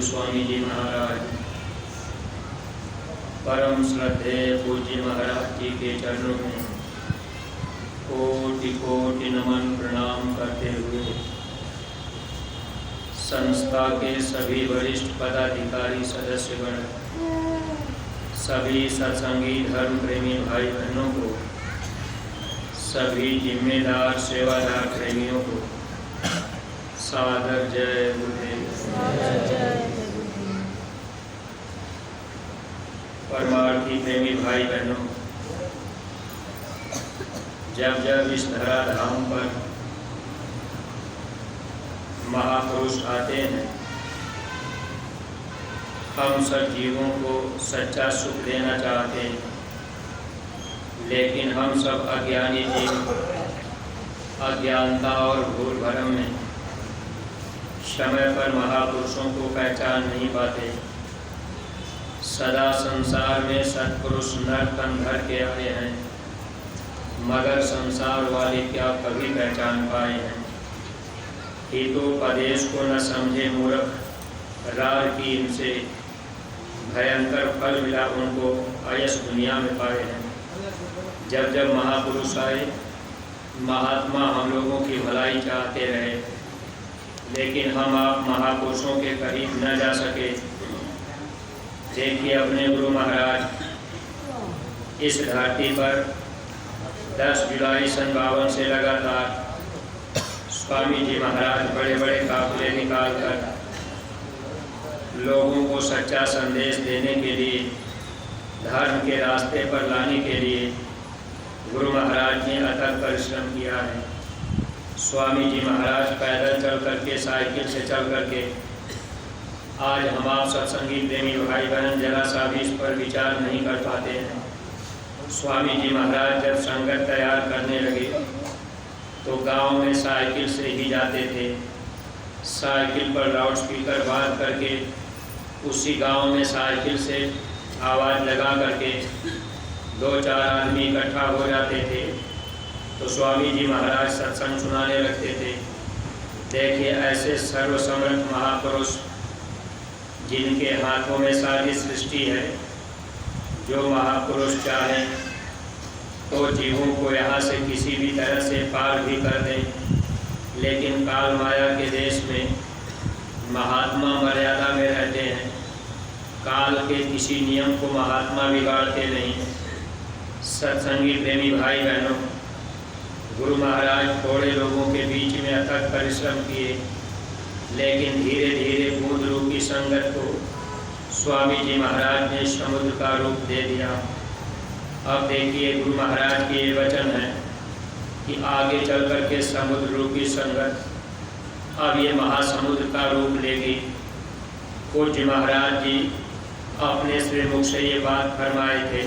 स्वामी जी महाराज, परम श्रद्धेय पूज्य महाराज जी के चरणों में कोटि कोटि नमन प्रणाम करते हुए संस्था के सभी वरिष्ठ पदाधिकारी सदस्यगण, सभी सत्संगी धर्म प्रेमी भाई बहनों को, सभी जिम्मेदार सेवादार प्रेमियों को सादर जय गुरुदेव। परमार्थी प्रेमी भाई बहनों, जब जब इस धराधाम पर महापुरुष आते हैं, हम सब जीवों को सच्चा सुख देना चाहते हैं, लेकिन हम सब अज्ञानी जीव अज्ञानता और भूल भरम में समय पर महापुरुषों को पहचान नहीं पाते। सदा संसार में सत्पुरुष नर तन धर के आए हैं, मगर संसार वाले क्या कभी पहचान पाए हैं। हितोपदेश को न समझे मूर्ख, रार की इनसे भयंकर फल मिला उनको, आयस दुनिया में पाए हैं। जब जब महापुरुष आए, महात्मा हम लोगों की भलाई चाहते रहे, लेकिन हम आप महापुरुषों के करीब न जा सके। देखिए अपने गुरु महाराज इस धरती पर 10 जुलाई सन 52 से लगातार स्वामी जी महाराज बड़े बड़े काफिले निकाल कर लोगों को सच्चा संदेश देने के लिए, धर्म के रास्ते पर लाने के लिए गुरु महाराज ने अथक परिश्रम किया है। स्वामी जी महाराज पैदल चल करके, साइकिल से चल करके, आज हम आप सत्संगी प्रेमी भाई बहन जरा सा भी इस पर विचार नहीं कर पाते हैं। स्वामी जी महाराज जब संगत तैयार करने लगे तो गांव में साइकिल से ही जाते थे। साइकिल पर लाउड स्पीकर बांध करके उसी गांव में साइकिल से आवाज़ लगा करके 2-4 आदमी इकट्ठा हो जाते थे तो स्वामी जी महाराज सत्संग सुनाने लगते थे। देखिए ऐसे सर्वसमर्थ महापुरुष जिनके हाथों में सारी सृष्टि है, जो महापुरुष चाहें तो जीवों को यहाँ से किसी भी तरह से पार भी कर दें, लेकिन काल माया के देश में महात्मा मर्यादा में रहते हैं। काल के किसी नियम को महात्मा बिगाड़ते नहीं। सत्संगी प्रेमी भाई बहनों, गुरु महाराज थोड़े लोगों के बीच में अथक परिश्रम किए, लेकिन धीरे धीरे बूंद रूपी संगत को स्वामी जी महाराज ने समुद्र का रूप दे दिया। अब देखिए गुरु महाराज के ये वचन है कि आगे चल कर के समुद्र रूपी संगत अब ये महासमुद्र का रूप लेगी। पूज्य महाराज जी अपने श्री मुख से ये बात फरमाए थे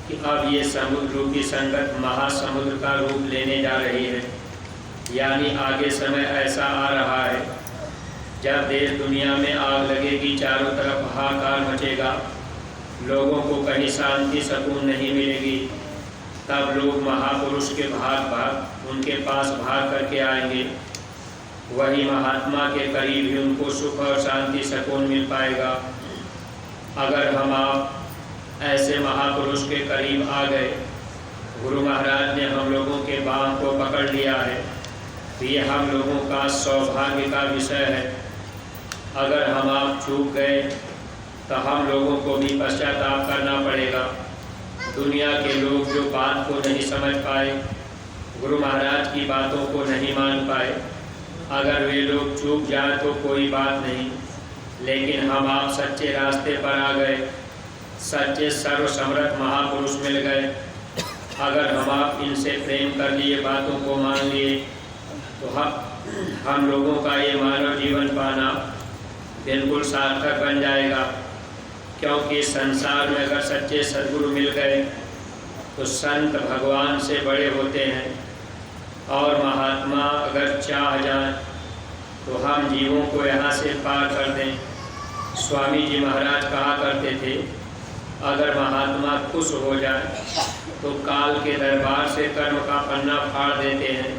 कि अब ये समुद्र रूपी संगत महासमुद्र का रूप लेने जा रही है। यानी आगे समय ऐसा आ रहा है जब देश दुनिया में आग लगेगी, चारों तरफ हाहाकार मचेगा, लोगों को कहीं शांति सुकून नहीं मिलेगी। तब लोग महापुरुष के भाग उनके पास भाग करके आएंगे। वही महात्मा के करीब ही उनको सुख और शांति सुकून मिल पाएगा। अगर हम आप ऐसे महापुरुष के करीब आ गए, गुरु महाराज ने हम लोगों के बाँह को पकड़ लिया है, तो ये हम लोगों का सौभाग्य का विषय है। अगर हम आप चूक गए तो हम लोगों को भी पश्चाताप करना पड़ेगा। दुनिया के लोग जो बात को नहीं समझ पाए, गुरु महाराज की बातों को नहीं मान पाए, अगर वे लोग चूक जाए तो कोई बात नहीं, लेकिन हम आप सच्चे रास्ते पर आ गए, सच्चे सर्वसमर्थ महापुरुष मिल गए। अगर हम आप इनसे प्रेम कर लिए, बातों को मान लिए, तो हम लोगों का ये मानव जीवन पाना बिल्कुल सार्थक बन जाएगा। क्योंकि संसार में अगर सच्चे सद्गुरु मिल गए तो संत भगवान से बड़े होते हैं, और महात्मा अगर चाह जाएं तो हम जीवों को यहाँ से पार कर दें। स्वामी जी महाराज कहा करते थे, अगर महात्मा खुश हो जाए तो काल के दरबार से कर्म का पन्ना फाड़ देते हैं,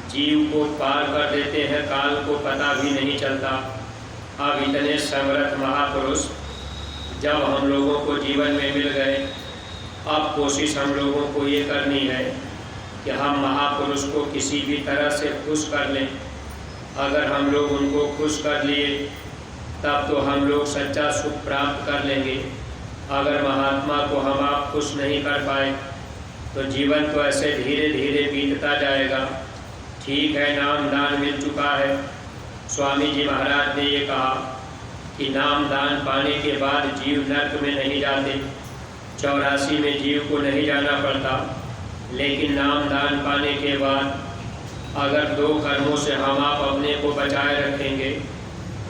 जीव को पार कर देते हैं, काल को पता भी नहीं चलता। अब इतने समर्थ महापुरुष जब हम लोगों को जीवन में मिल गए, अब कोशिश हम लोगों को ये करनी है कि हम महापुरुष को किसी भी तरह से खुश कर लें। अगर हम लोग उनको खुश कर लिए तब तो हम लोग सच्चा सुख प्राप्त कर लेंगे। अगर महात्मा को हम आप खुश नहीं कर पाए तो जीवन तो ऐसे धीरे धीरे बीतता जाएगा। ठीक है, नाम दान मिल चुका है। स्वामी जी महाराज ने ये कहा कि नाम दान पाने के बाद जीव नर्क में नहीं जाते, 84 में जीव को नहीं जाना पड़ता। लेकिन नाम दान पाने के बाद अगर 2 कर्मों से हम आप अपने को बचाए रखेंगे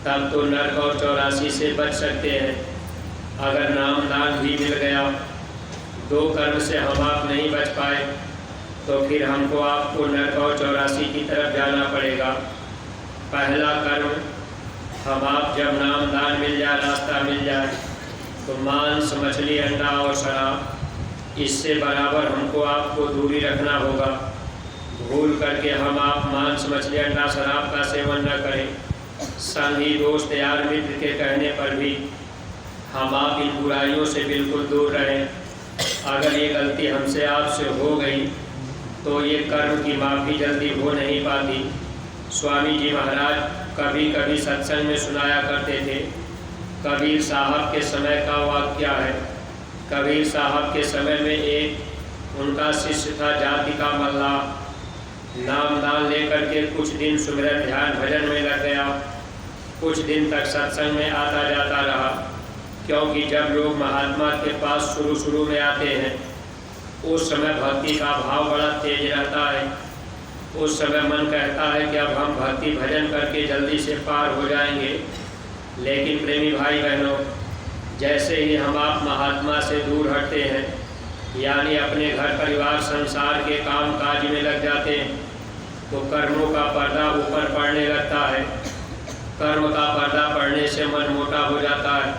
तब तो नर्क और 84 से बच सकते हैं। अगर नाम दान भी मिल गया, 2 कर्म से हम आप नहीं बच पाए तो फिर हमको आपको नर्क और 84 की तरफ जाना पड़ेगा। पहला कर्म, हम आप जब नाम दान मिल जाए, रास्ता मिल जाए, तो मांस मछली अंडा और शराब इससे बराबर हमको आपको दूरी रखना होगा। भूल करके हम आप मांस मछली अंडा शराब का सेवन न करें। संगी दोस्त यार मित्र के कहने पर भी हम आप इन बुराइयों से बिल्कुल दूर रहें। अगर ये गलती हमसे आपसे हो गई तो ये कर्म की माफ़ी जल्दी हो नहीं पाती। स्वामी जी महाराज कभी कभी सत्संग में सुनाया करते थे। कबीर साहब के समय का वाक़या है। कबीर साहब के समय में एक उनका शिष्य था, जाति का मल्लाह। नाम दान लेकर के कुछ दिन सुमिरन ध्यान भजन में लग गया। कुछ दिन तक सत्संग में आता जाता रहा, क्योंकि जब लोग महात्मा के पास शुरू में आते हैं उस समय भक्ति का भाव बड़ा तेज रहता है। उस समय मन कहता है कि अब हम भक्ति भजन करके जल्दी से पार हो जाएंगे। लेकिन प्रेमी भाई बहनों, जैसे ही हम आप महात्मा से दूर हटते हैं, यानी अपने घर परिवार संसार के काम काज में लग जाते हैं, तो कर्मों का पर्दा ऊपर पड़ने लगता है। कर्म का पर्दा पड़ने से मन मोटा हो जाता है।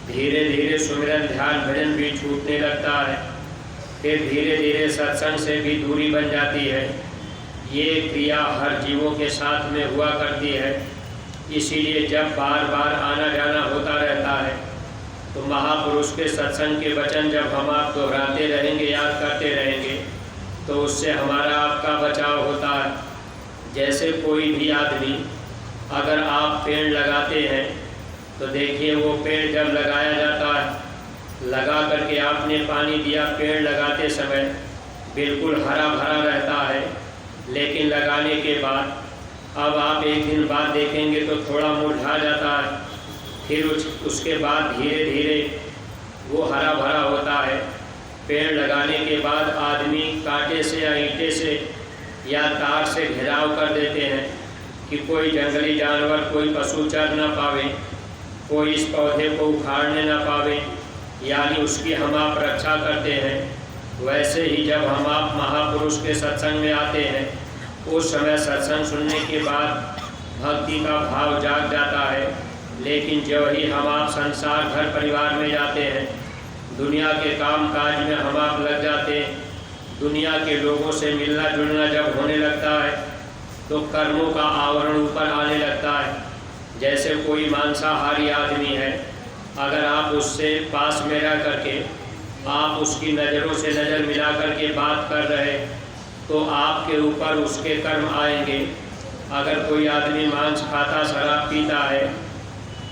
धीरे धीरे सुमिरन ध्यान भजन भी छूटने लगता है। फिर धीरे धीरे सत्संग से भी दूरी बन जाती है। ये क्रिया हर जीवों के साथ में हुआ करती है। इसीलिए जब बार बार आना जाना होता रहता है तो महापुरुष के सत्संग के वचन जब हम आप दोहराते रहेंगे, याद करते रहेंगे, तो उससे हमारा आपका बचाव होता है। जैसे कोई भी आदमी, अगर आप पेड़ लगाते हैं तो देखिए वो पेड़ जब लगाया जाता है, लगा करके आपने पानी दिया, पेड़ लगाते समय बिल्कुल हरा भरा रहता है। लेकिन लगाने के बाद अब आप एक दिन बाद देखेंगे तो थोड़ा मुरझा जाता है। फिर उसके बाद धीरे धीरे वो हरा भरा होता है। पेड़ लगाने के बाद आदमी कांटे से या ईंटे से या तार से घेराव कर देते हैं कि कोई जंगली जानवर, कोई पशु चर ना पावे, कोई इस पौधे को उखाड़ने ना पावे, यानी उसकी हम आप रक्षा करते हैं। वैसे ही जब हम आप महापुरुष के सत्संग में आते हैं, उस समय सत्संग सुनने के बाद भक्ति का भाव जाग जाता है। लेकिन जब ही हम आप संसार घर परिवार में जाते हैं, दुनिया के काम काज में हम आप लग जाते हैं, दुनिया के लोगों से मिलना जुलना जब होने लगता है तो कर्मों का आवरण ऊपर आने लगता है। जैसे कोई मांसाहारी आदमी है, अगर आप उससे पास में रह करके आप उसकी नज़रों से नज़र मिला करके बात कर रहे तो आपके ऊपर उसके कर्म आएंगे। अगर कोई आदमी मांस खाता, शराब पीता है,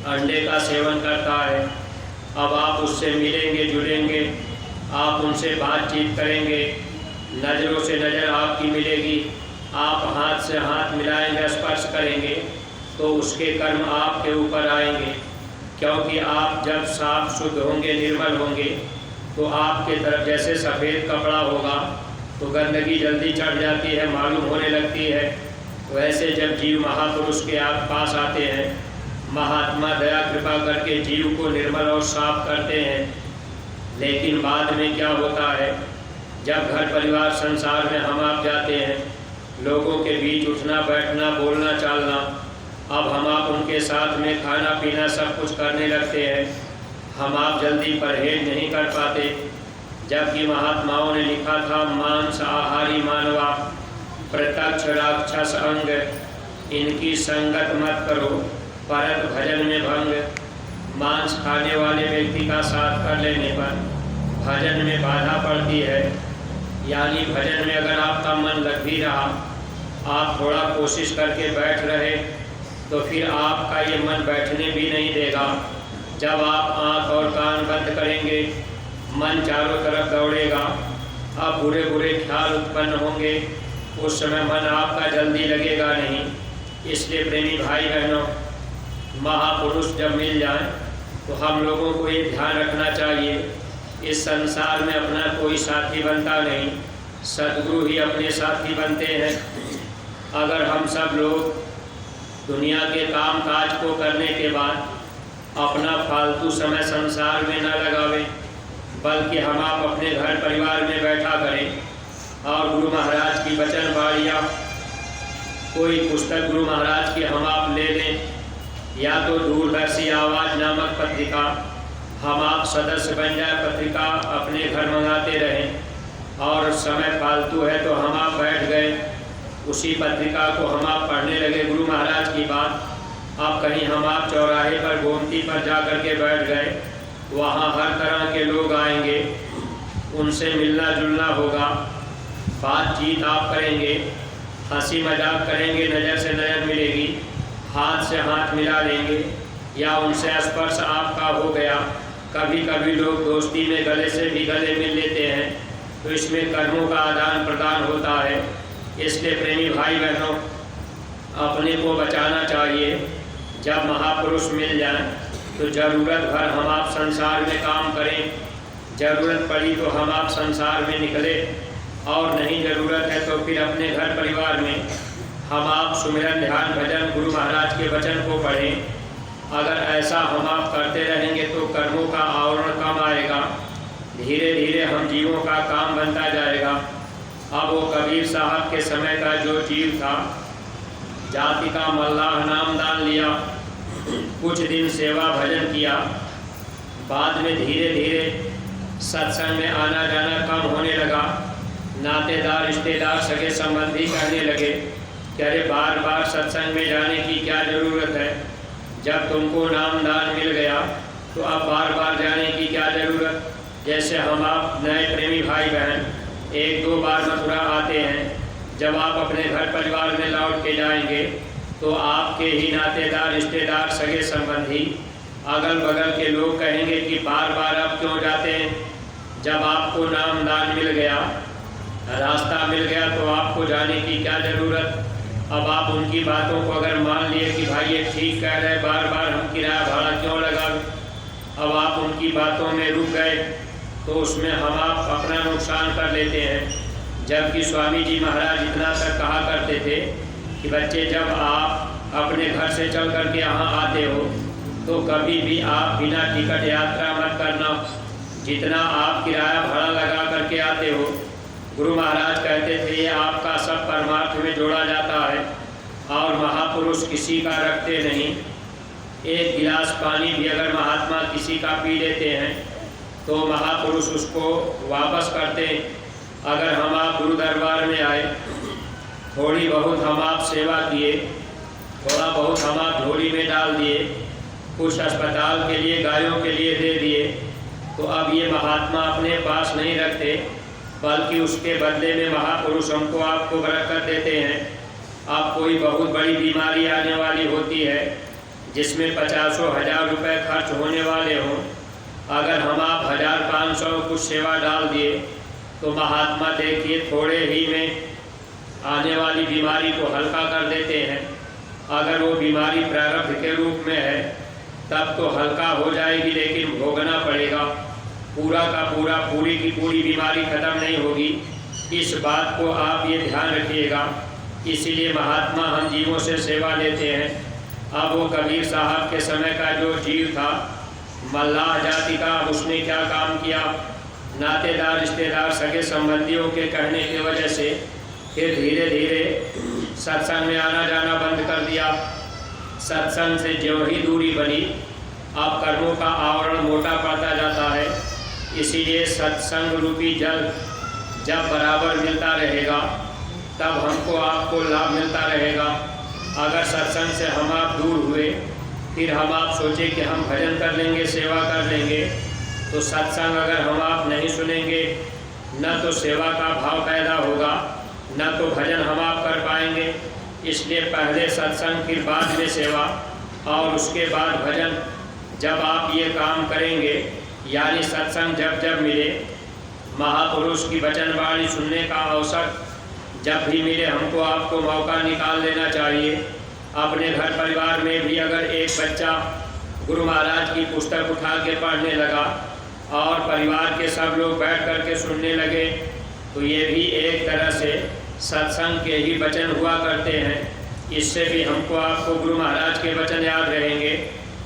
अंडे का सेवन करता है, अब आप उससे मिलेंगे जुलेंगे, आप उनसे बातचीत करेंगे, नज़रों से नज़र आपकी मिलेगी, आप हाथ से हाथ मिलाएंगे, स्पर्श करेंगे, तो उसके कर्म आपके ऊपर आएंगे। क्योंकि आप जब साफ शुद्ध होंगे, निर्मल होंगे, तो आपके तरफ जैसे सफ़ेद कपड़ा होगा तो गंदगी जल्दी चढ़ जाती है, मालूम होने लगती है। वैसे जब जीव महापुरुष के आप पास आते हैं, महात्मा दया कृपा करके जीव को निर्मल और साफ करते हैं। लेकिन बाद में क्या होता है, जब घर परिवार संसार में हम आप जाते हैं, लोगों के बीच उठना बैठना, बोलना चालना, अब हम आप उनके साथ में खाना पीना सब कुछ करने लगते हैं। हम आप जल्दी परहेज नहीं कर पाते। जबकि महात्माओं ने लिखा था, मांस आहारी मानवा प्रत्यक्ष राक्षस अंग, इनकी संगत मत करो, परंतु भजन में भंग, मांस खाने वाले व्यक्ति का साथ कर लेने पर भजन में बाधा पड़ती है। यानी भजन में अगर आपका मन लग भी रहा, आप थोड़ा कोशिश करके बैठ रहे, तो फिर आपका ये मन बैठने भी नहीं देगा। जब आप आँख और कान बंद करेंगे, मन चारों तरफ दौड़ेगा, अब बुरे बुरे ख्याल उत्पन्न होंगे, उस समय मन आपका जल्दी लगेगा नहीं। इसलिए प्रेमी भाई बहनों, महापुरुष जब मिल जाएं तो हम लोगों को ये ध्यान रखना चाहिए, इस संसार में अपना कोई साथी बनता नहीं, सद्गुरु ही अपने साथी बनते हैं। अगर हम सब लोग दुनिया के काम काज को करने के बाद अपना फालतू समय संसार में न लगावें, बल्कि हम आप अपने घर परिवार में बैठा करें और गुरु महाराज की वचन बाड़ियाँ, कोई पुस्तक गुरु महाराज की हम आप ले लें, या तो दूरदर्शी आवाज़ नामक पत्रिका हम आप सदस्य बन जाए, पत्रिका अपने घर मंगाते रहें और समय फालतू है तो हम आप बैठ गए, उसी पत्रिका को हम आप पढ़ने लगे गुरु महाराज की बात। अब कहीं हम आप चौराहे पर गोमती पर जा कर के बैठ गए, वहाँ हर तरह के लोग आएंगे, उनसे मिलना जुलना होगा, बातचीत आप करेंगे, हंसी मजाक करेंगे, नज़र से नज़र मिलेगी, हाथ से हाथ मिला लेंगे या उनसे स्पर्श आपका हो गया। कभी कभी लोग दोस्ती में गले से भी गले मिल लेते हैं, तो इसमें कर्मों का आदान प्रदान होता है। इसलिए प्रेमी भाई बहनों, अपने को बचाना चाहिए। जब महापुरुष मिल जाएं तो ज़रूरत भर हम आप संसार में काम करें, ज़रूरत पड़ी तो हम आप संसार में निकले, और नहीं ज़रूरत है तो फिर अपने घर परिवार में हम आप सुमिरन ध्यान भजन गुरु महाराज के वचन को पढ़ें। अगर ऐसा हम आप करते रहेंगे तो कर्मों का आवरण कम आएगा, धीरे धीरे हम जीवों का काम बनता जाएगा। अब वो कबीर साहब के समय का जो जीव था, जाति का मल्लाह नाम दान लिया, कुछ दिन सेवा भजन किया, बाद में धीरे धीरे सत्संग में आना जाना कम होने लगा। नातेदार रिश्तेदार सगे संबंधी कहने लगे कि अरे बार बार सत्संग में जाने की क्या ज़रूरत है, जब तुमको नाम दान मिल गया तो अब बार बार जाने की क्या ज़रूरत। जैसे हम आप नए प्रेमी भाई बहन एक दो बार मथुरा आते हैं, जब आप अपने घर परिवार में लौट के जाएंगे तो आपके ही नातेदार रिश्तेदार सगे संबंधी अगल बगल के लोग कहेंगे कि बार बार आप क्यों जाते हैं, जब आपको नाम दान मिल गया, रास्ता मिल गया तो आपको जाने की क्या ज़रूरत। अब आप उनकी बातों को अगर मान लिए कि भाई ये ठीक कह रहे, बार बार हम किराया भाड़ा क्यों लगावे, अब आप उनकी बातों में रुक गए तो उसमें हम आप अपना नुकसान कर लेते हैं। जबकि स्वामी जी महाराज इतना तक कहा करते थे कि बच्चे, जब आप अपने घर से चल करके यहाँ आते हो तो कभी भी आप बिना टिकट यात्रा मत करना, जितना आप किराया भाड़ा लगा करके आते हो। गुरु महाराज कहते थे ये आपका सब परमार्थ में जोड़ा जाता है और महापुरुष किसी का रखते नहीं। एक गिलास पानी भी अगर महात्मा किसी का पी लेते हैं तो महापुरुष उसको वापस करते। अगर हम आप गुरु दरबार में आए, थोड़ी बहुत हम आप सेवा किए, थोड़ा बहुत हम आप झोली में डाल दिए, कुछ अस्पताल के लिए गायों के लिए दे दिए, तो अब ये महात्मा अपने पास नहीं रखते, बल्कि उसके बदले में महापुरुष हमको आपको बरकत देते हैं। अब कोई बहुत बड़ी बीमारी आने वाली होती है जिसमें 50,000 रुपये खर्च होने वाले हों, अगर हम आप 1,500 कुछ सेवा डाल दिए तो महात्मा देखिए थोड़े ही में आने वाली बीमारी को हल्का कर देते हैं। अगर वो बीमारी प्रारब्ध के रूप में है तब तो हल्का हो जाएगी, लेकिन भोगना पड़ेगा, पूरा का पूरा पूरी की पूरी बीमारी खत्म नहीं होगी। इस बात को आप ये ध्यान रखिएगा। इसीलिए महात्मा हम जीवों से सेवा लेते हैं। अब वो कबीर साहब के समय का जो जीव था, मल्लाह जाति का, उसने क्या काम किया, नातेदार रिश्तेदार सगे संबंधियों के कहने की वजह से फिर धीरे धीरे सत्संग में आना जाना बंद कर दिया। सत्संग से जो ही दूरी बनी, अब कर्मों का आवरण मोटा पड़ता जाता है। इसीलिए सत्संग रूपी जल जब बराबर मिलता रहेगा तब हमको आपको लाभ मिलता रहेगा। अगर सत्संग से हम आप दूर हुए फिर हम आप सोचे कि हम भजन कर लेंगे, सेवा कर लेंगे, तो सत्संग अगर हम आप नहीं सुनेंगे, न तो सेवा का भाव पैदा होगा, न तो भजन हम आप कर पाएंगे। इसलिए पहले सत्संग, फिर बाद में सेवा और उसके बाद भजन। जब आप ये काम करेंगे, यानी सत्संग जब जब मिले, महापुरुष की वचनवाणी सुनने का अवसर जब भी मिले, हमको आपको मौका निकाल लेना चाहिए। अपने घर परिवार में भी अगर एक बच्चा गुरु महाराज की पुस्तक उठा के पढ़ने लगा और परिवार के सब लोग बैठ कर के सुनने लगे, तो ये भी एक तरह से सत्संग के ही वचन हुआ करते हैं। इससे भी हमको आपको गुरु महाराज के वचन याद रहेंगे,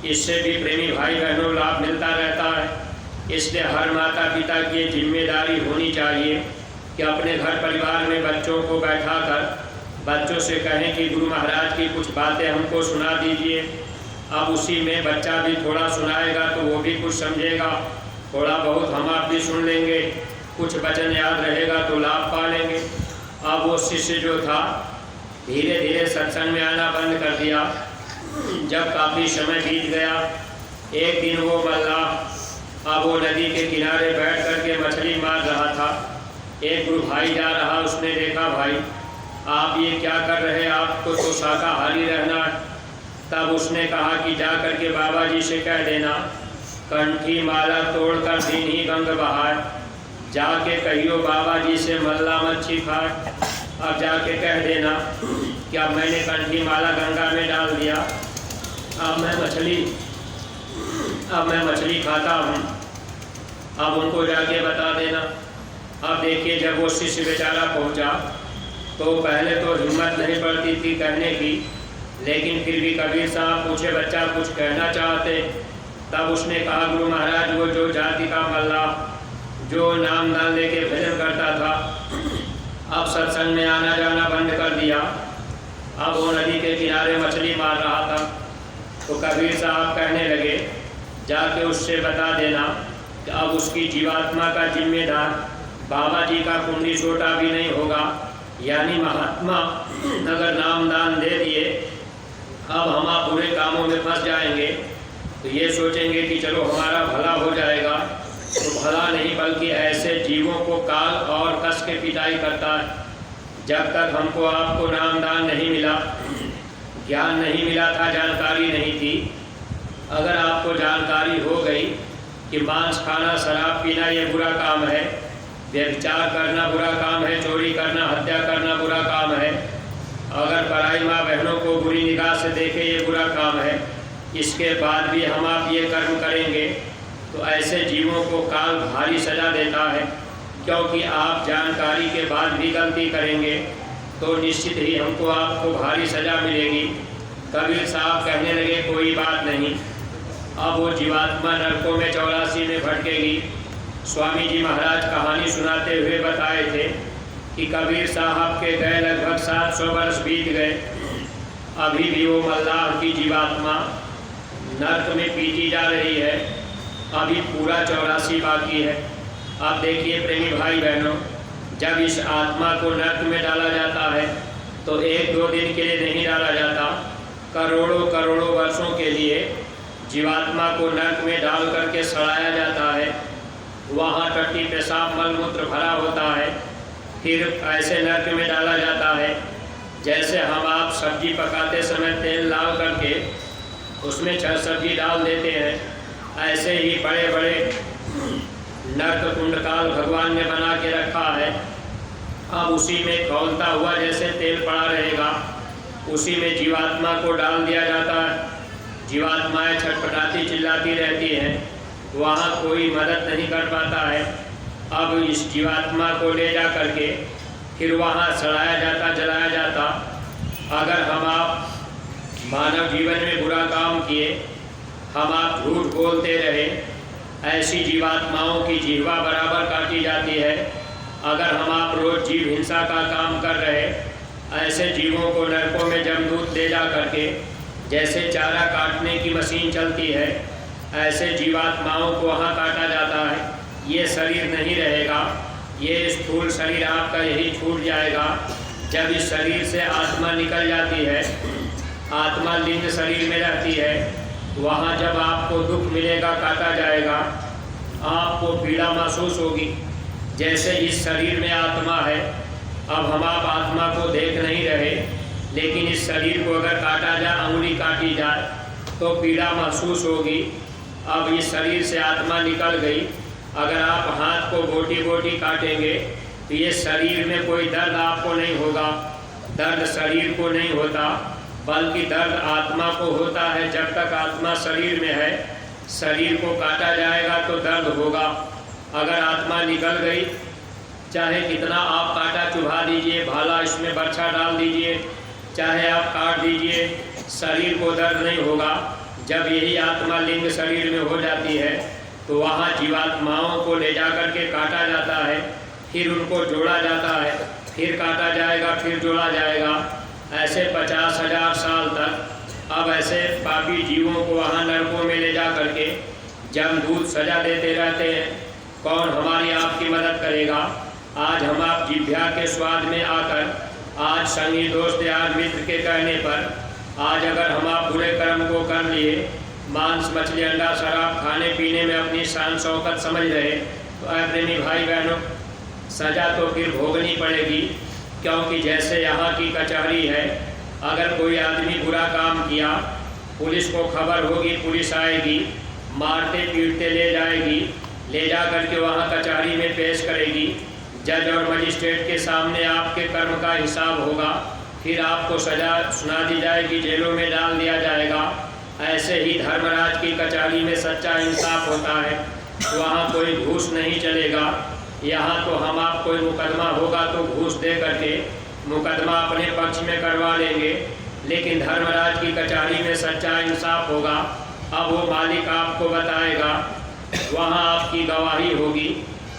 इससे भी प्रेमी भाई बहनों लाभ मिलता रहता है। इसलिए हर माता पिता की ये जिम्मेदारी होनी चाहिए कि अपने घर परिवार में बच्चों को बैठाकर बच्चों से कहें कि गुरु महाराज की कुछ बातें हमको सुना दीजिए। अब उसी में बच्चा भी थोड़ा सुनाएगा तो वो भी कुछ समझेगा, थोड़ा बहुत हम आप भी सुन लेंगे, कुछ वचन याद रहेगा तो लाभ पा लेंगे। अब वो शिष्य जो था धीरे धीरे सत्संग में आना बंद कर दिया। जब काफ़ी समय बीत गया, एक दिन वो मल्लाह अब वो नदी के किनारे बैठ कर के मछली मार रहा था। एक गुरु भाई जा रहा, उसने देखा, भाई आप ये क्या कर रहे हैं, आपको तो शाकाहारी रहना है। तब उसने कहा कि जा कर के बाबा जी से कह देना, कंठी माला तोड़कर दिन ही गंग बहाए, जाके कहियो बाबा जी से मल्ला मच्छी खाए। अब जाके कह देना कि अब मैंने कंठी माला गंगा में डाल दिया, अब मैं मछली खाता हूँ। अब उनको जाके बता देना। अब देखिए, जब वो शिष्य बेचारा पहुँचा तो पहले तो हिम्मत नहीं पड़ती थी कहने की, लेकिन फिर भी कबीर साहब पूछे, बच्चा कुछ कहना चाहते? तब उसने कहा, गुरु महाराज वो जो जाति का मल्लाह जो नाम दान लेके भजन करता था, अब सत्संग में आना जाना बंद कर दिया। अब वो नदी के किनारे मछली मार रहा था। तो कबीर साहब कहने लगे, जाके उससे बता देना कि अब उसकी जीवात्मा का जिम्मेदार बाबा जी का कुंडी छोटा भी नहीं होगा। यानी महात्मा अगर नाम दान दे दिए, अब हम आप बुरे कामों में फंस जाएंगे तो ये सोचेंगे कि चलो हमारा भला हो जाएगा, तो भला नहीं बल्कि ऐसे जीवों को काल और कस के पिटाई करता है। जब तक हमको आपको नाम दान नहीं मिला, ज्ञान नहीं मिला था, जानकारी नहीं थी, अगर आपको जानकारी हो गई कि मांस खाना, शराब पीना ये बुरा काम है, व्यभिचार करना बुरा काम है, चोरी करना, हत्या करना बुरा काम है, अगर पराई माँ बहनों को बुरी निगाह से देखे ये बुरा काम है, इसके बाद भी हम आप ये कर्म करेंगे तो ऐसे जीवों को काल भारी सज़ा देता है। क्योंकि आप जानकारी के बाद भी गलती करेंगे तो निश्चित ही हमको आपको भारी सज़ा मिलेगी। कबीर साहब कहने लगे, कोई बात नहीं, अब वो जीवात्मा नरकों में 84 में भटकेगी। स्वामी जी महाराज कहानी सुनाते हुए बताए थे कि कबीर साहब के गए लगभग 700 वर्ष बीत गए, अभी भी वो मल्लाह की जीवात्मा नर्क में पीटी जा रही है, अभी पूरा 84 बाकी है। आप देखिए प्रेमी भाई बहनों, जब इस आत्मा को नर्क में डाला जाता है तो 1-2 दिन के लिए नहीं डाला जाता, करोड़ों करोड़ों वर्षों के लिए जीवात्मा को नर्क में डाल करके सड़ाया जाता है। वहाँ टट्टी पेशाब मलमूत्र भरा होता है, फिर ऐसे नर्क में डाला जाता है जैसे हम आप सब्जी पकाते समय तेल डाल करके उसमें सब्जी डाल देते हैं, ऐसे ही बड़े बड़े नर्क कुंडकाल भगवान ने बना के रखा है। अब उसी में खौलता हुआ जैसे तेल पड़ा रहेगा, उसी में जीवात्मा को डाल दिया जाता है। जीवात्माएं छटपटाती चिल्लाती रहती हैं, वहाँ कोई मदद नहीं कर पाता है। अब इस जीवात्मा को ले जा करके फिर वहाँ सड़ाया जाता, जलाया जाता। अगर हम आप मानव जीवन में बुरा काम किए, हम आप झूठ बोलते रहे, ऐसी जीवात्माओं की जिह्वा बराबर काटी जाती है। अगर हम आप रोज़ जीव हिंसा का काम कर रहे, ऐसे जीवों को नरकों में जमदूत ले जा करके जैसे चारा काटने की मशीन चलती है, ऐसे जीवात्माओं को वहाँ काटा जाता है। ये शरीर नहीं रहेगा, ये स्थूल शरीर आपका यही छूट जाएगा। जब इस शरीर से आत्मा निकल जाती है, आत्मा लिंग शरीर में रहती है, वहाँ जब आपको दुख मिलेगा, काटा जाएगा, आपको पीड़ा महसूस होगी। जैसे इस शरीर में आत्मा है, अब हम आप आत्मा को देख नहीं रहे, लेकिन इस शरीर को अगर काटा जाए, अंगुली काटी जाए तो पीड़ा महसूस होगी। अब इस शरीर से आत्मा निकल गई। अगर आप हाथ को बोटी बोटी काटेंगे तो ये शरीर में कोई दर्द आपको नहीं होगा, दर्द शरीर को नहीं होता, बल्कि दर्द आत्मा को होता है। जब तक आत्मा शरीर में है, शरीर को काटा जाएगा तो दर्द होगा। अगर आत्मा निकल गई, चाहे कितना आप काटा चुभा दीजिए, भाला इसमें बर्छा डाल दीजिए, चाहे आप काट दीजिए, शरीर को दर्द नहीं होगा। जब यही आत्मा लिंग शरीर में हो जाती है तो वहाँ जीवात्माओं को ले जा कर के काटा जाता है, फिर उनको जोड़ा जाता है, फिर काटा जाएगा, फिर जोड़ा जाएगा, ऐसे 50,000 साल तक। अब ऐसे पापी जीवों को वहाँ नरकों में ले जा करके जमदूत सजा देते रहते हैं। कौन हमारी आपकी मदद करेगा? आज हम आप जिह्वा के स्वाद में आकर, आज संगी दोस्त यार मित्र के कहने पर, आज अगर हम आप बुरे कर्म को कर लिए, मांस मछली अंडा शराब खाने पीने में अपनी शान शौकत समझ रहे, तो प्रेमी भाई बहनों, सज़ा तो फिर भोगनी पड़ेगी। क्योंकि जैसे यहाँ की कचहरी है, अगर कोई आदमी बुरा काम किया, पुलिस को खबर होगी, पुलिस आएगी, मारते पीटते ले जाएगी, ले जा करके वहाँ कचहरी में पेश करेगी। जज और मजिस्ट्रेट के सामने आपके कर्म का हिसाब होगा, फिर आपको सज़ा सुना दी जाएगी, जेलों में डाल दिया जाएगा। ऐसे ही धर्मराज की कचहरी में सच्चा इंसाफ होता है, वहाँ कोई घूस नहीं चलेगा। यहाँ तो हम आप कोई मुकदमा होगा तो घूस दे करके मुकदमा अपने पक्ष में करवा लेंगे, लेकिन धर्मराज की कचहरी में सच्चा इंसाफ होगा। अब वो मालिक आपको बताएगा, वहाँ आपकी गवाही होगी।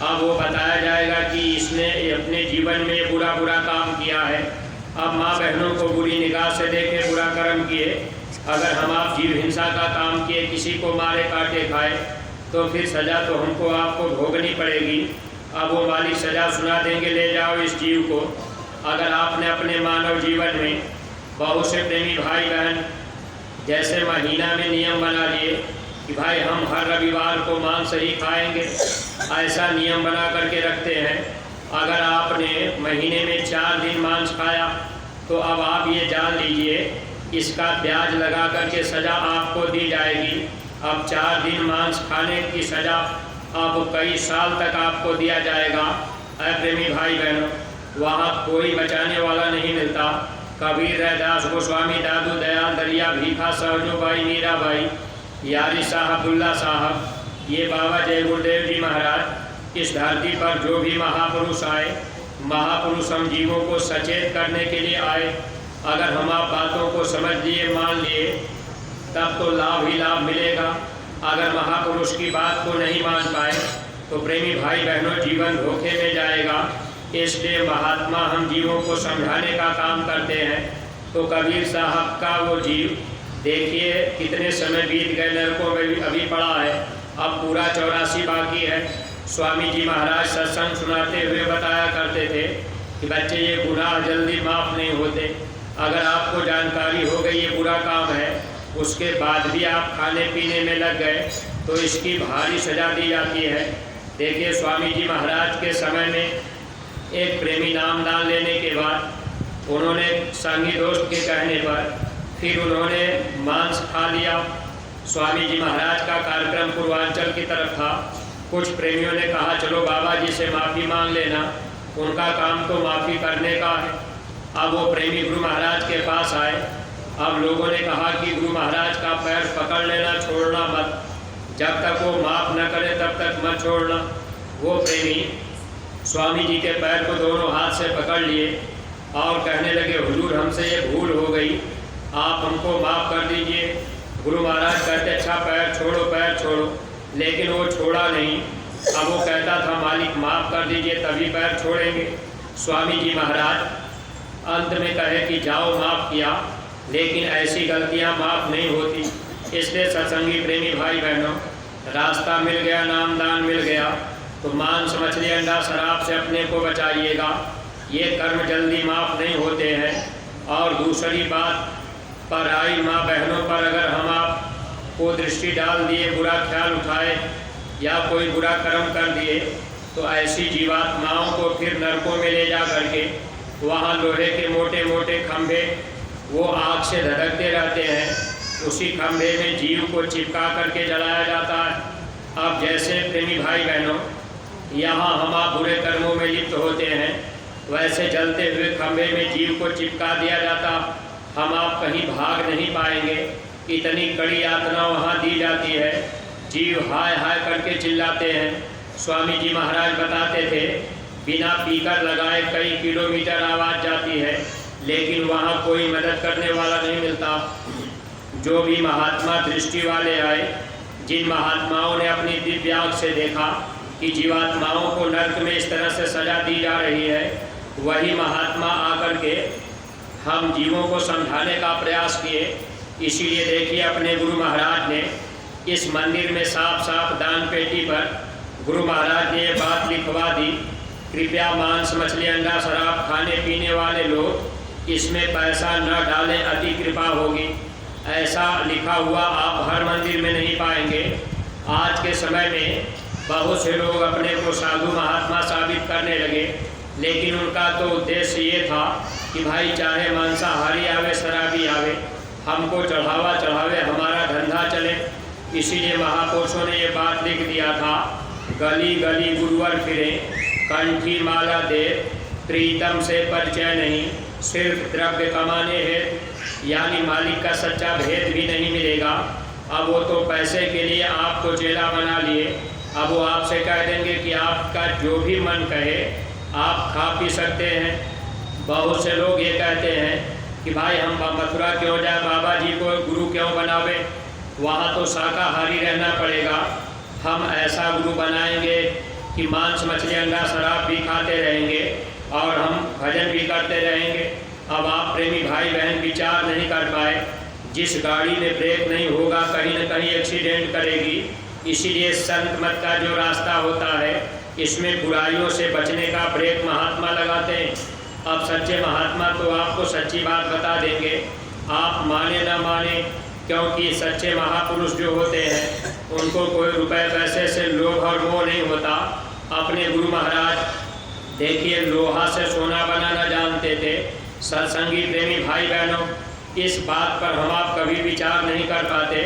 अब वो बताया जाएगा कि इसने अपने जीवन में बुरा बुरा काम किया है। अब माँ बहनों को बुरी निगाह से देखे, बुरा कर्म किए, अगर हम आप जीव हिंसा का काम किए, किसी को मारे काटे खाए, तो फिर सज़ा तो हमको आपको भोगनी पड़ेगी। अब वो मालिक सज़ा सुना देंगे, ले जाओ इस जीव को। अगर आपने अपने मानव जीवन में बहुत से प्रेमी भाई बहन जैसे महीना में नियम बना लिए कि भाई हम हर रविवार को मांस ही खाएंगे, ऐसा नियम बना करके रखते हैं। अगर आपने महीने में 4 दिन मांस खाया तो अब आप ये जान लीजिए, इसका ब्याज लगा करके सज़ा आपको दी जाएगी। अब 4 दिन मांस खाने की सज़ा अब कई साल तक आपको दिया जाएगा। प्रेमी भाई बहनों, वहाँ कोई बचाने वाला नहीं मिलता। कबीर, रैदास, गोस्वामी, दादू दयाल, दरिया, भीखा, सहजो भाई, मीरा भाई, यारी साहब, अब्दुल्ला साहब, ये बाबा जय गुरुदेव जी महाराज, इस धरती पर जो भी महापुरुष आए, महापुरुष हम जीवों को सचेत करने के लिए आए। अगर हम आप बातों को समझ लिए, मान लिए, तब तो लाभ ही लाभ मिलेगा। अगर महापुरुष की बात को नहीं मान पाए तो प्रेमी भाई बहनों, जीवन धोखे में जाएगा। इसलिए महात्मा हम जीवों को समझाने का काम करते हैं। तो कबीर साहब का वो जीव देखिए कितने समय बीत गए, नरकों में भी अभी पड़ा है, अब पूरा 84 बाकी है। स्वामी जी महाराज सत्संग सुनाते हुए बताया करते थे कि बच्चे, ये गुनाह जल्दी माफ़ नहीं होते। अगर आपको जानकारी हो गई ये बुरा काम है, उसके बाद भी आप खाने पीने में लग गए, तो इसकी भारी सज़ा दी जाती है। देखिए स्वामी जी महाराज के समय में एक प्रेमी नामदान लेने के बाद उन्होंने संगी दोस्त के कहने पर फिर उन्होंने मांस खा लिया। स्वामी जी महाराज का कार्यक्रम पूर्वांचल की तरफ था। कुछ प्रेमियों ने कहा चलो बाबा जी से माफ़ी मांग लेना, उनका काम तो माफ़ी करने का है। अब वो प्रेमी गुरु महाराज के पास आए। अब लोगों ने कहा कि गुरु महाराज का पैर पकड़ लेना, छोड़ना मत, जब तक वो माफ़ न करे तब तक मत छोड़ना। वो प्रेमी स्वामी जी के पैर को दोनों हाथ से पकड़ लिए और कहने लगे, हुजूर हमसे ये भूल हो गई, आप हमको माफ़ कर दीजिए। गुरु महाराज कहते अच्छा पैर छोड़ो, पैर छोड़ो, लेकिन वो छोड़ा नहीं। अब वो कहता था मालिक माफ़ कर दीजिए तभी पैर छोड़ेंगे। स्वामी जी महाराज अंत में कहे कि जाओ माफ़ किया, लेकिन ऐसी गलतियां माफ़ नहीं होती। इसलिए सत्संगी प्रेमी भाई बहनों, रास्ता मिल गया, नामदान मिल गया, तो मांस मछली अंडा शराब से अपने को बचाइएगा। ये कर्म जल्दी माफ़ नहीं होते हैं। और दूसरी बात, पराई माँ बहनों पर अगर हम आप को दृष्टि डाल दिए, बुरा ख्याल उठाए या कोई बुरा कर्म कर दिए, तो ऐसी जीवात्माओं को फिर नरकों में ले जा करके वहाँ लोहे के मोटे मोटे खंभे वो आग से धधकते रहते हैं, उसी खंभे में जीव को चिपका करके जलाया जाता है। अब जैसे प्रेमी भाई बहनों यहाँ हम आप बुरे कर्मों में लिप्त होते हैं, वैसे जलते हुए खंभे में जीव को चिपका दिया जाता, हम आप कहीं भाग नहीं पाएंगे। इतनी कड़ी यातना वहाँ दी जाती है, जीव हाय हाय करके चिल्लाते हैं। स्वामी जी महाराज बताते थे बिना पीकर लगाए कई किलोमीटर आवाज़ जाती है, लेकिन वहाँ कोई मदद करने वाला नहीं मिलता। जो भी महात्मा दृष्टि वाले आए, जिन महात्माओं ने अपनी दिव्य आँख से देखा कि जीवात्माओं को नरक में इस तरह से सजा दी जा रही है, वही महात्मा आकर के हम जीवों को समझाने का प्रयास किए। इसीलिए देखिए अपने गुरु महाराज ने इस मंदिर में साफ साफ दान पेटी पर गुरु महाराज ने ये बात लिखवा दी, कृपया मांस मछली अंडा शराब खाने पीने वाले लोग इसमें पैसा न डालें, अति कृपा होगी। ऐसा लिखा हुआ आप हर मंदिर में नहीं पाएंगे। आज के समय में बहुत से लोग अपने को साधु महात्मा साबित करने लगे, लेकिन उनका तो उद्देश्य ये था कि भाई चाहे मांसाहारी आवे शराबी आवे, हमको चढ़ावा चढ़ावे, हमारा धंधा चले। इसीलिए महापुरुषों ने ये बात लिख दिया था, गली गली गुरुवर फिरे, कंठी माला दे, प्रीतम से परिचय नहीं, सिर्फ द्रव्य कमाने हैं, यानी मालिक का सच्चा भेद भी नहीं मिलेगा। अब वो तो पैसे के लिए आपको चेला बना लिए, अब वो आपसे कह देंगे कि आपका जो भी मन कहे आप खा पी सकते हैं। बहुत से लोग ये कहते हैं कि भाई हम मथुरा क्यों जाए, बाबा जी को गुरु क्यों बनावे, वहाँ तो शाकाहारी रहना पड़ेगा। हम ऐसा गुरु बनाएंगे कि मांस मछली अंडा शराब भी खाते रहेंगे और हम भजन भी करते रहेंगे। अब आप प्रेमी भाई बहन विचार नहीं कर पाए, जिस गाड़ी में ब्रेक नहीं होगा कहीं न कहीं एक्सीडेंट करेगी। इसीलिए संत मत का जो रास्ता होता है, इसमें बुराइयों से बचने का ब्रेक महात्मा लगाते हैं। अब सच्चे महात्मा तो आपको सच्ची बात बता देंगे, आप माने ना माने, क्योंकि सच्चे महापुरुष जो होते हैं उनको कोई रुपए पैसे से लोभ और मोह नहीं होता। अपने गुरु महाराज देखिए लोहा से सोना बनाना जानते थे। सत्संगी प्रेमी भाई बहनों, इस बात पर हम आप कभी विचार नहीं कर पाते।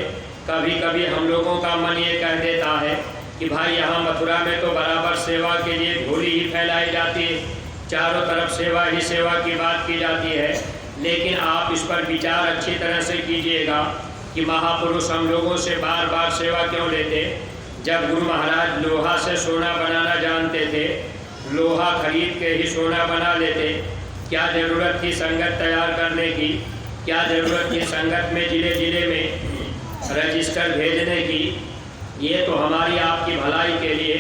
कभी कभी हम लोगों का मन ये कह देता है कि भाई यहाँ मथुरा में तो बराबर सेवा के लिए झोली ही फैलाई जाती है, चारों तरफ सेवा ही सेवा की बात की जाती है। लेकिन आप इस पर विचार अच्छी तरह से कीजिएगा कि महापुरुष हम लोगों से बार बार सेवा क्यों लेते। जब गुरु महाराज लोहा से सोना बनाना जानते थे, लोहा खरीद के ही सोना बना लेते, क्या ज़रूरत थी संगत तैयार करने की, क्या ज़रूरत थी संगत में जिले जिले में रजिस्टर भेजने की। ये तो हमारी आपकी भलाई के लिए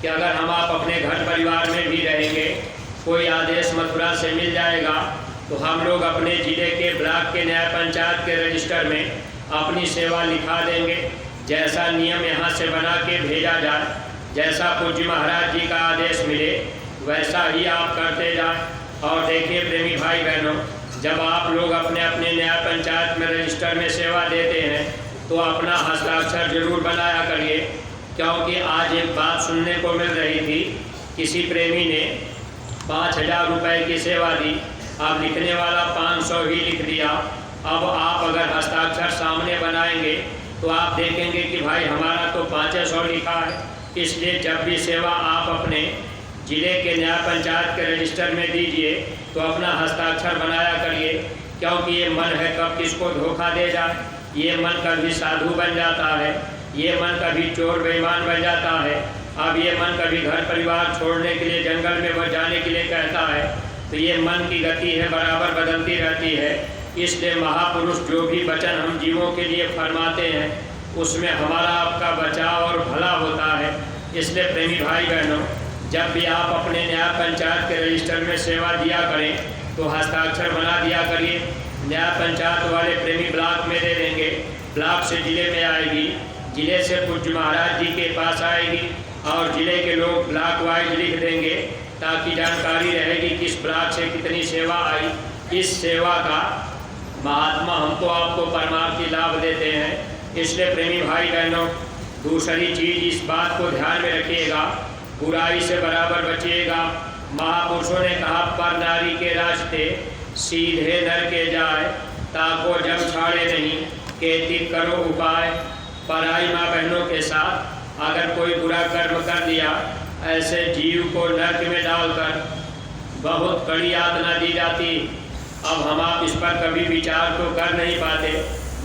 कि अगर हम आप अपने घर परिवार में भी रहेंगे, कोई आदेश मथुरा से मिल जाएगा तो हम लोग अपने ज़िले के ब्लॉक के न्याय पंचायत के रजिस्टर में अपनी सेवा लिखा देंगे। जैसा नियम यहाँ से बना के भेजा जाए, जैसा पूज्य महाराज जी का आदेश मिले, वैसा ही आप करते जाए। और देखिए प्रेमी भाई बहनों, जब आप लोग अपने अपने न्याय पंचायत में रजिस्टर में सेवा देते हैं तो अपना हस्ताक्षर जरूर बनाया करिए, क्योंकि आज एक बात सुनने को मिल रही थी, किसी प्रेमी ने 5,000 रुपये की सेवा दी, अब लिखने वाला 500 ही लिख दिया। अब आप अगर हस्ताक्षर सामने बनाएंगे तो आप देखेंगे कि भाई हमारा तो 500 लिखा है। इसलिए जब भी सेवा आप अपने जिले के न्याय पंचायत के रजिस्टर में दीजिए तो अपना हस्ताक्षर बनाया करिए, क्योंकि ये मन है कब किसको धोखा दे जाए। ये मन कभी साधु बन जाता है, ये मन कभी चोर बेईमान बन जाता है। अब ये मन कभी घर परिवार छोड़ने के लिए जंगल में जाने के लिए कहता है, तो ये मन की गति है बराबर बदलती रहती है। इसलिए महापुरुष जो भी वचन हम जीवों के लिए फरमाते हैं उसमें हमारा आपका बचाव और भला होता है। इसलिए प्रेमी भाई बहनों, जब भी आप अपने न्याय पंचायत के रजिस्टर में सेवा दिया करें तो हस्ताक्षर बना दिया करिए। न्याय पंचायत वाले प्रेमी ब्लॉक में दे देंगे, ब्लॉक से जिले में आएगी, जिले से पूज्य महाराज जी के पास आएगी और जिले के लोग ब्लॉक वाइज लिख देंगे, ताकि जानकारी रहेगी किस ब्लॉक से कितनी सेवा आई। इस सेवा का महात्मा हमको आपको परमार्थी लाभ देते हैं। इसलिए प्रेमी भाई बहनों, दूसरी चीज इस बात को ध्यान में रखिएगा, बुराई से बराबर बचिएगा। महापुरुषों ने कहा, पर नारी के रास्ते सीधे नर के जाए, ताको जम छाड़े नहीं, खेती करो उपाय। पराई माँ बहनों के साथ अगर कोई बुरा कर्म कर दिया, ऐसे जीव को नरक में डालकर बहुत कड़ी यातना दी जाती। अब हम आप इस पर कभी विचार तो कर नहीं पाते।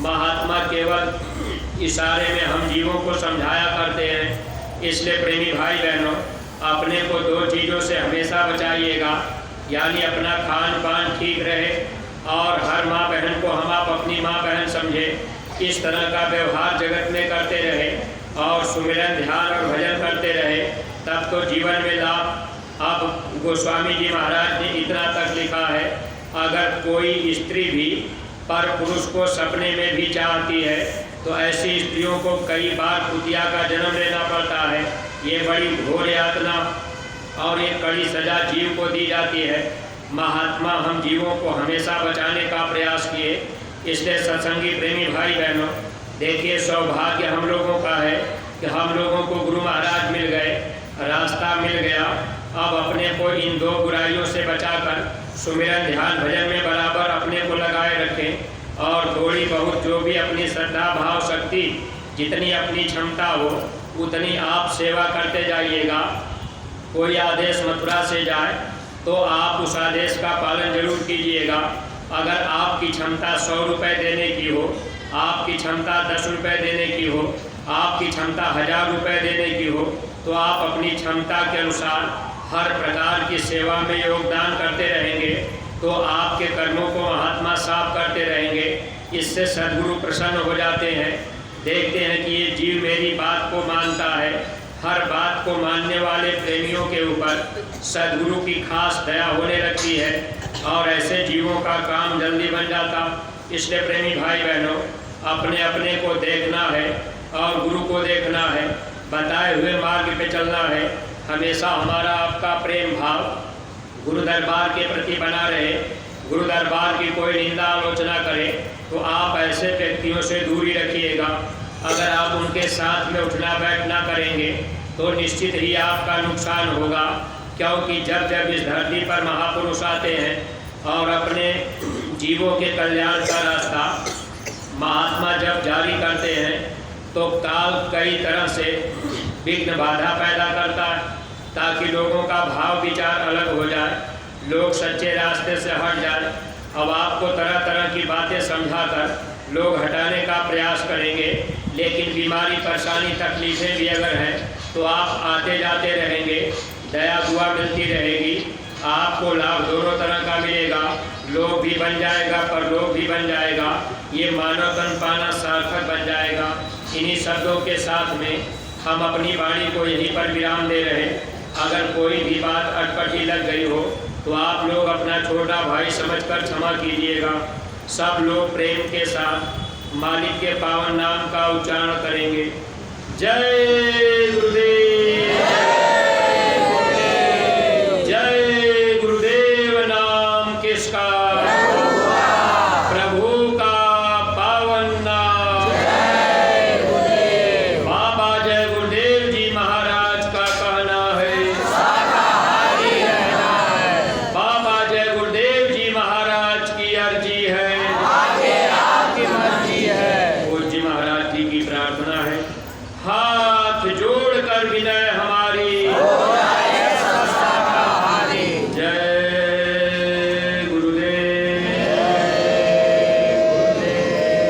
महात्मा केवल इशारे में हम जीवों को समझाया करते हैं। इसलिए प्रेमी भाई बहनों, अपने को दो चीज़ों से हमेशा बचाइएगा, यानी अपना खान पान ठीक रहे और हर माँ बहन को हम आप अपनी माँ बहन समझे। इस तरह का व्यवहार जगत में करते रहे और सुमिरन ध्यान और भजन करते रहे, तब तो जीवन में लाभ। अब गोस्वामी जी महाराज ने इतना तक लिखा है, अगर कोई स्त्री भी पर पुरुष को सपने में भी चाहती है तो ऐसी स्त्रियों को कई बार कुतिया का जन्म लेना पड़ता है। ये बड़ी घोर यातना और ये कड़ी सजा जीव को दी जाती है। महात्मा हम जीवों को हमेशा बचाने का प्रयास किए। इसलिए सत्संगी प्रेमी भाई बहनों, देखिए सौभाग्य हम लोगों का है कि हम लोगों को गुरु महाराज मिल गए, रास्ता मिल गया। अब अपने को इन दो बुराइयों से बचाकर सुमिरन ध्यान भजन में बराबर अपने को लगाए रखें और थोड़ी बहुत जो भी अपनी श्रद्धा भाव शक्ति जितनी अपनी क्षमता हो उतनी आप सेवा करते जाइएगा। कोई आदेश मथुरा से जाए तो आप उस आदेश का पालन जरूर कीजिएगा। अगर आपकी क्षमता 100 रुपये देने की हो, आपकी क्षमता 10 रुपये देने की हो, आपकी क्षमता 1000 रुपये देने की हो, तो आप अपनी क्षमता के अनुसार हर प्रकार की सेवा में योगदान करते रहेंगे तो आपके कर्मों को महात्मा साफ करते रहेंगे। इससे सद्गुरु प्रसन्न हो जाते हैं, देखते हैं कि ये जीव मेरी बात को मानता है। हर बात को मानने वाले प्रेमियों के ऊपर सद्गुरु की खास दया होने लगती है और ऐसे जीवों का काम जल्दी बन जाता। इसलिए प्रेमी भाई बहनों, अपने अपने को देखना है और गुरु को देखना है, बताए हुए मार्ग पे चलना है। हमेशा हमारा आपका प्रेम भाव गुरु दरबार के प्रति बना रहे। गुरु दरबार की कोई निंदा आलोचना करे तो आप ऐसे व्यक्तियों से दूरी रखिएगा। अगर आप उनके साथ में उठना बैठना करेंगे तो निश्चित ही आपका नुकसान होगा, क्योंकि जब जब इस धरती पर महापुरुष आते हैं और अपने जीवों के कल्याण का रास्ता महात्मा जब जारी करते हैं तो काल कई तरह से विघ्न बाधा पैदा करता है ताकि लोगों का भाव विचार अलग हो जाए, लोग सच्चे रास्ते से हट जाए। अब आपको तरह तरह की बातें समझाकर लोग हटाने का प्रयास करेंगे, लेकिन बीमारी परेशानी तकलीफें भी अगर हैं तो आप आते जाते रहेंगे, दया दुआ मिलती रहेगी, आपको लाभ दोनों तरह का मिलेगा। लोग भी बन जाएगा पर लोग भी बन जाएगा, ये मानव तन पाना सार्थक बन जाएगा। इन्हीं शब्दों के साथ में हम अपनी वाणी को यहीं पर विराम दे रहे। अगर कोई भी बात अटपटी लग गई हो तो आप लोग अपना छोटा भाई समझकर क्षमा कीजिएगा। सब लोग प्रेम के साथ मालिक के पावन नाम का उच्चारण करेंगे। जय गुरुदेव, जय गुरुदेव। नाम किसका? प्रभु का पावन नाम। बाबा जय गुरुदेव जी महाराज का कहना है, बाबा जय गुरुदेव जी महाराज की अर्जी है, पूज्य महाराज जी की प्रार्थना है। हाथ जोड़कर विनय